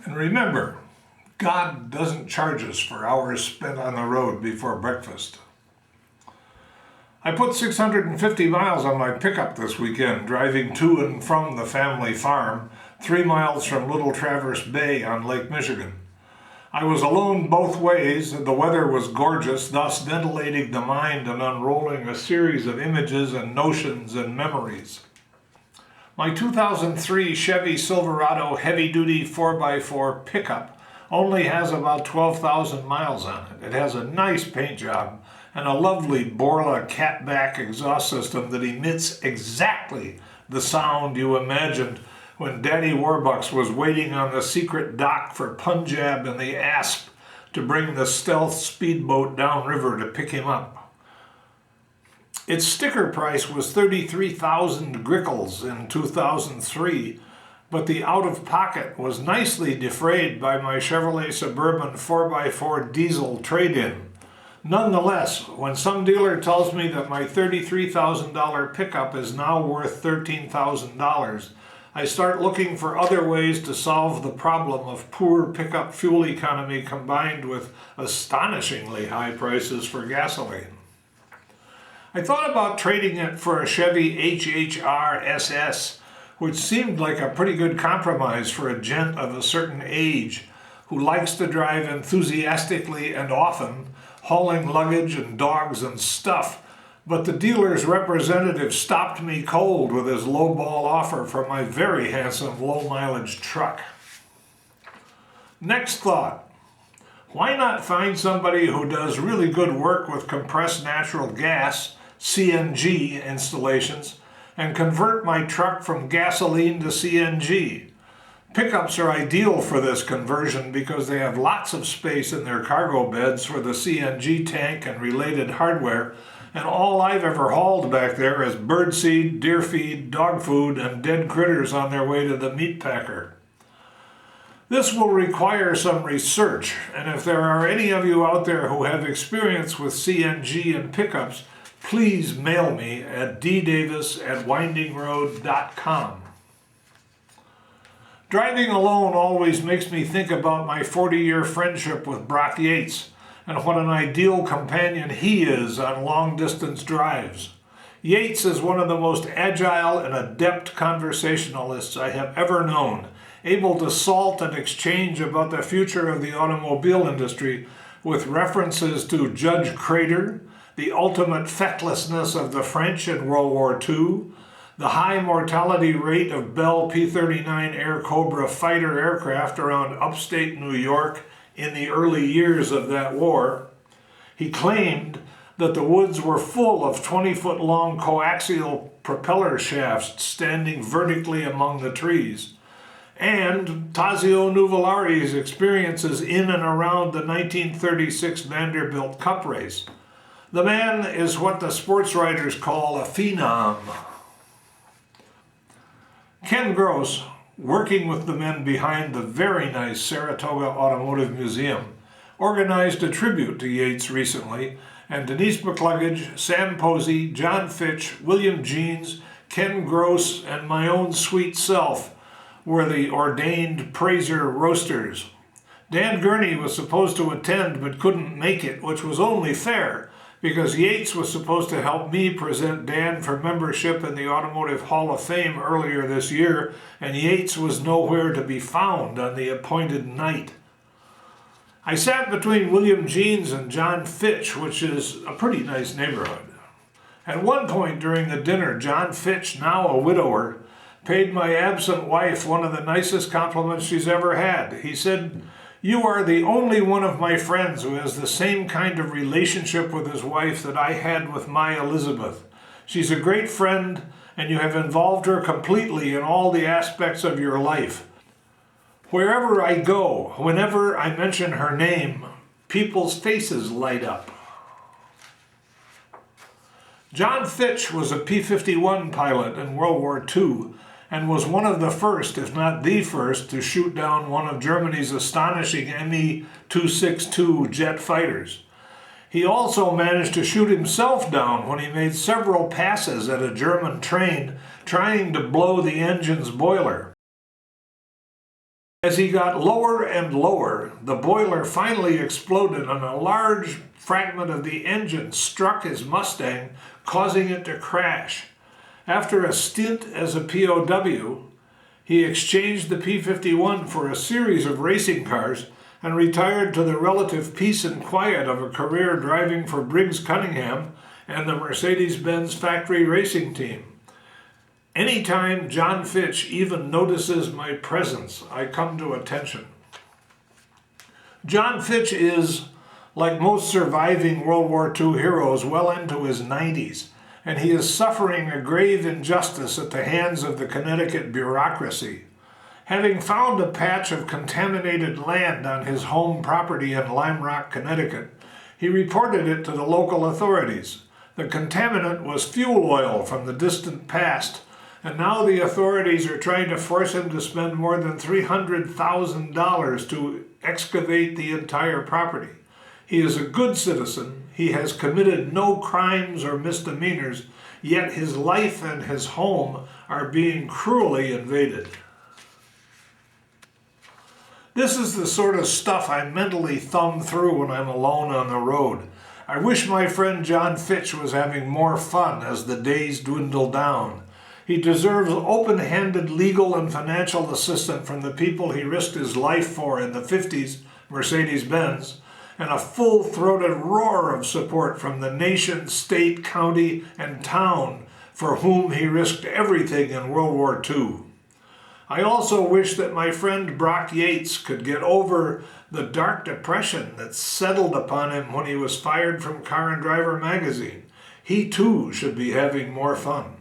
And remember, God doesn't charge us for hours spent on the road before breakfast. I put 650 miles on my pickup this weekend, driving to and from the family farm, 3 miles from Little Traverse Bay on Lake Michigan. I was alone both ways, and the weather was gorgeous, thus ventilating the mind and unrolling a series of images and notions and memories. My 2003 Chevy Silverado heavy-duty 4x4 pickup only has about 12,000 miles on it. It has a nice paint job and a lovely Borla catback exhaust system that emits exactly the sound you imagined when Daddy Warbucks was waiting on the secret dock for Punjab and the Asp to bring the stealth speedboat downriver to pick him up. Its sticker price was 33,000 grickles in 2003, but the out-of-pocket was nicely defrayed by my Chevrolet Suburban 4x4 diesel trade-in. Nonetheless, when some dealer tells me that my $33,000 pickup is now worth $13,000, I start looking for other ways to solve the problem of poor pickup fuel economy combined with astonishingly high prices for gasoline. I thought about trading it for a Chevy HHR SS, which seemed like a pretty good compromise for a gent of a certain age who likes to drive enthusiastically and often, hauling luggage and dogs and stuff, but the dealer's representative stopped me cold with his low-ball offer for my very handsome low-mileage truck. Next thought. Why not find somebody who does really good work with compressed natural gas, CNG installations, and convert my truck from gasoline to CNG? Pickups are ideal for this conversion because they have lots of space in their cargo beds for the CNG tank and related hardware, and all I've ever hauled back there is birdseed, deer feed, dog food, and dead critters on their way to the meat packer. This will require some research, and if there are any of you out there who have experience with CNG and pickups, please mail me at ddavis@windingroad.com. Driving alone always makes me think about my 40-year friendship with Brock Yates and what an ideal companion he is on long-distance drives. Yates is one of the most agile and adept conversationalists I have ever known, able to salt and exchange about the future of the automobile industry with references to Judge Crater, the ultimate fecklessness of the French in World War II, the high mortality rate of Bell P-39 Air Cobra fighter aircraft around upstate New York in the early years of that war. He claimed that the woods were full of 20-foot-long coaxial propeller shafts standing vertically among the trees, and Tazio Nuvolari's experiences in and around the 1936 Vanderbilt Cup race. The man is what the sports writers call a phenom. Ken Gross, working with the men behind the very nice Saratoga Automotive Museum, organized a tribute to Yates recently, and Denise McCluggage, Sam Posey, John Fitch, William Jeans, Ken Gross, and my own sweet self were the ordained praiser roasters. Dan Gurney was supposed to attend but couldn't make it, which was only fair, because Yates was supposed to help me present Dan for membership in the Automotive Hall of Fame earlier this year, and Yates was nowhere to be found on the appointed night. I sat between William Jeans and John Fitch, which is a pretty nice neighborhood. At one point during the dinner, John Fitch, now a widower, paid my absent wife one of the nicest compliments she's ever had. He said, "You are the only one of my friends who has the same kind of relationship with his wife that I had with my Elizabeth. She's a great friend, and you have involved her completely in all the aspects of your life. Wherever I go, whenever I mention her name, people's faces light up." John Fitch was a P-51 pilot in World War II, and was one of the first, if not the first, to shoot down one of Germany's astonishing Me-262 jet fighters. He also managed to shoot himself down when he made several passes at a German train trying to blow the engine's boiler. As he got lower and lower, the boiler finally exploded and a large fragment of the engine struck his Mustang, causing it to crash. After a stint as a POW, he exchanged the P-51 for a series of racing cars and retired to the relative peace and quiet of a career driving for Briggs Cunningham and the Mercedes-Benz factory racing team. Anytime John Fitch even notices my presence, I come to attention. John Fitch is, like most surviving World War II heroes, well into his 90s, and he is suffering a grave injustice at the hands of the Connecticut bureaucracy. Having found a patch of contaminated land on his home property in Lime Rock, Connecticut, he reported it to the local authorities. The contaminant was fuel oil from the distant past, and now the authorities are trying to force him to spend more than $300,000 to excavate the entire property. He is a good citizen. He has committed no crimes or misdemeanors, yet his life and his home are being cruelly invaded. This is the sort of stuff I mentally thumb through when I'm alone on the road. I wish my friend John Fitch was having more fun as the days dwindle down. He deserves open-handed legal and financial assistance from the people he risked his life for in the 50s, Mercedes-Benz, and a full-throated roar of support from the nation, state, county, and town for whom he risked everything in World War II. I also wish that my friend Brock Yates could get over the dark depression that settled upon him when he was fired from Car and Driver magazine. He too should be having more fun.